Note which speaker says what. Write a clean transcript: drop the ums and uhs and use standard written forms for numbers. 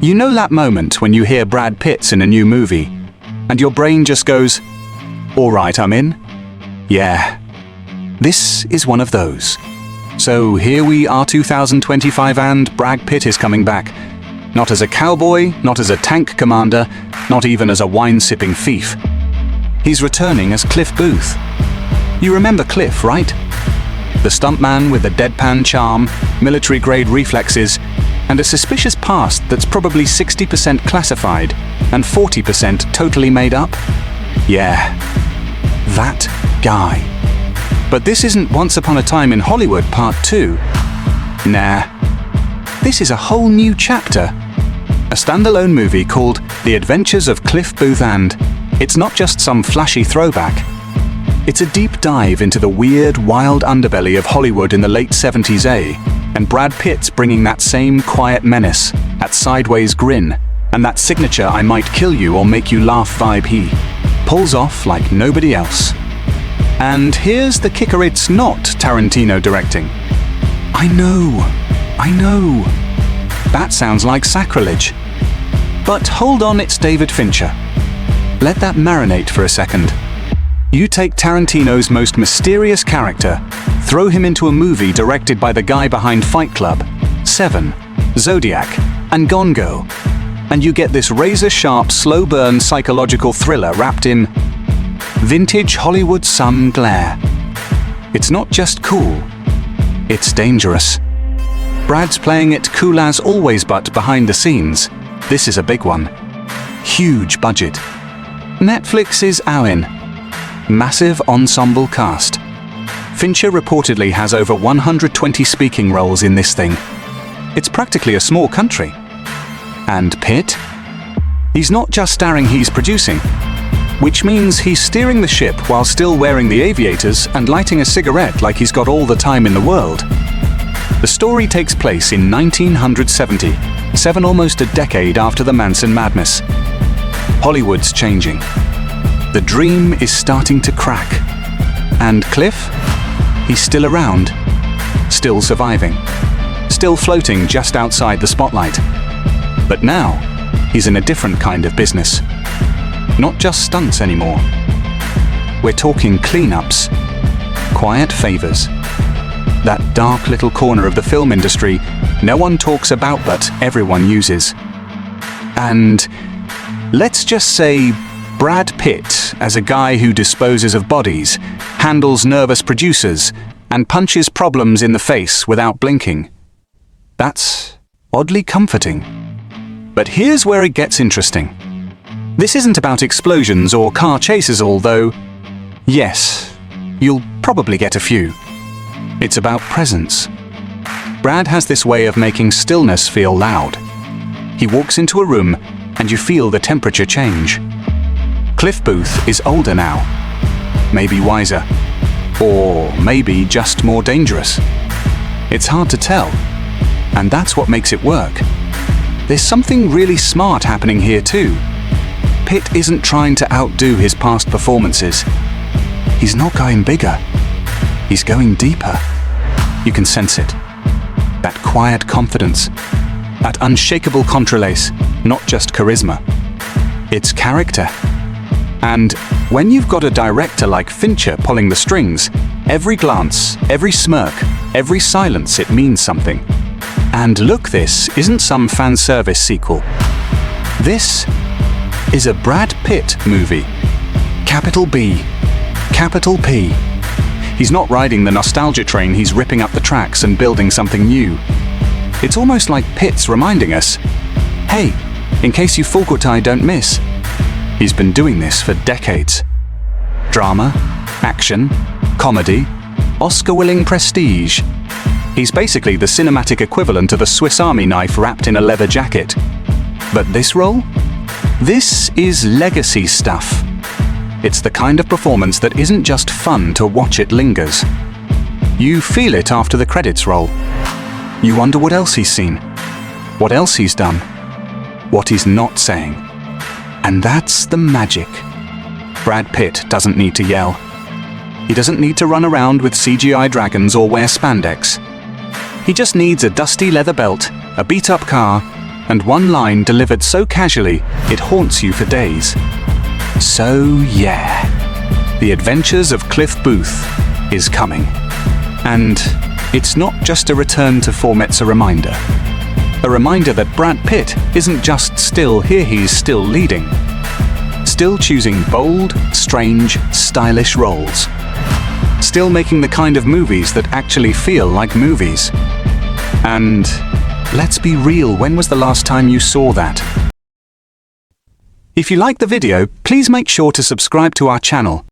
Speaker 1: You know that moment when you hear Brad Pitt's in a new movie, and your brain just goes, "All right, I'm in"? Yeah. This is one of those. So here we are 2025 and Brad Pitt is coming back. Not as a cowboy, not as a tank commander, not even as a wine-sipping thief. He's returning as Cliff Booth. You remember Cliff, right? The stuntman with a deadpan charm, military-grade reflexes, and a suspicious past that's probably 60% classified and 40% totally made up? Yeah, that guy. But this isn't Once Upon a Time in Hollywood Part 2. Nah. This is a whole new chapter. A standalone movie called The Adventures of Cliff Booth, and it's not just some flashy throwback. It's a deep dive into the weird, wild underbelly of Hollywood in the late 70s, and Brad Pitt's bringing that same quiet menace, that sideways grin, and that signature I might kill you or make you laugh vibe he pulls off like nobody else. And here's the kicker, it's not Tarantino directing. I know. That sounds like sacrilege. But hold on, it's David Fincher. Let that marinate for a second. You take Tarantino's most mysterious character, throw him into a movie directed by the guy behind Fight Club, Seven, Zodiac, and Gone Girl, and you get this razor-sharp, slow-burn psychological thriller wrapped in vintage Hollywood sun glare. It's not just cool, it's dangerous. Brad's playing it cool as always, but behind the scenes, this is a big one. Huge budget. Netflix is in. Massive ensemble cast. Fincher reportedly has over 120 speaking roles in this thing. It's practically a small country. And Pitt? He's not just starring, he's producing. Which means he's steering the ship while still wearing the aviators and lighting a cigarette like he's got all the time in the world. The story takes place in 1970, almost a decade after the Manson madness. Hollywood's changing. The dream is starting to crack. And Cliff? He's still around. Still surviving. Still floating just outside the spotlight. But now, he's in a different kind of business. Not just stunts anymore. We're talking cleanups. Quiet favors. That dark little corner of the film industry no one talks about but everyone uses. And let's just say Brad Pitt as a guy who disposes of bodies, handles nervous producers, and punches problems in the face without blinking. That's oddly comforting. But here's where it gets interesting. This isn't about explosions or car chases, although, yes, you'll probably get a few. It's about presence. Brad has this way of making stillness feel loud. He walks into a room and you feel the temperature change. Cliff Booth is older now, maybe wiser, or maybe just more dangerous. It's hard to tell, and that's what makes it work. There's something really smart happening here too. Pitt isn't trying to outdo his past performances. He's not going bigger. He's going deeper. You can sense it. That quiet confidence. That unshakable contralace. Not just charisma. It's character. And when you've got a director like Fincher pulling the strings, every glance, every smirk, every silence, it means something. And look, this isn't some fan service sequel. This is a Brad Pitt movie. Capital B. Capital P. He's not riding the nostalgia train, he's ripping up the tracks and building something new. It's almost like Pitt's reminding us, hey, in case you forgot I don't miss. He's been doing this for decades. Drama, action, comedy, Oscar-winning prestige. He's basically the cinematic equivalent of a Swiss Army knife wrapped in a leather jacket. But this role? This is legacy stuff. It's the kind of performance that isn't just fun to watch, it lingers. You feel it after the credits roll. You wonder what else he's seen, what else he's done, what he's not saying. And that's the magic. Brad Pitt doesn't need to yell. He doesn't need to run around with CGI dragons or wear spandex. He just needs a dusty leather belt, a beat-up car, and one line delivered so casually it haunts you for days. So yeah, The Adventures of Cliff Booth is coming. And it's not just a return to formats, a reminder. A reminder that Brad Pitt isn't just still here, he's still leading. Still choosing bold, strange, stylish roles. Still making the kind of movies that actually feel like movies. And let's be real, when was the last time you saw that? If you liked the video, please make sure to subscribe to our channel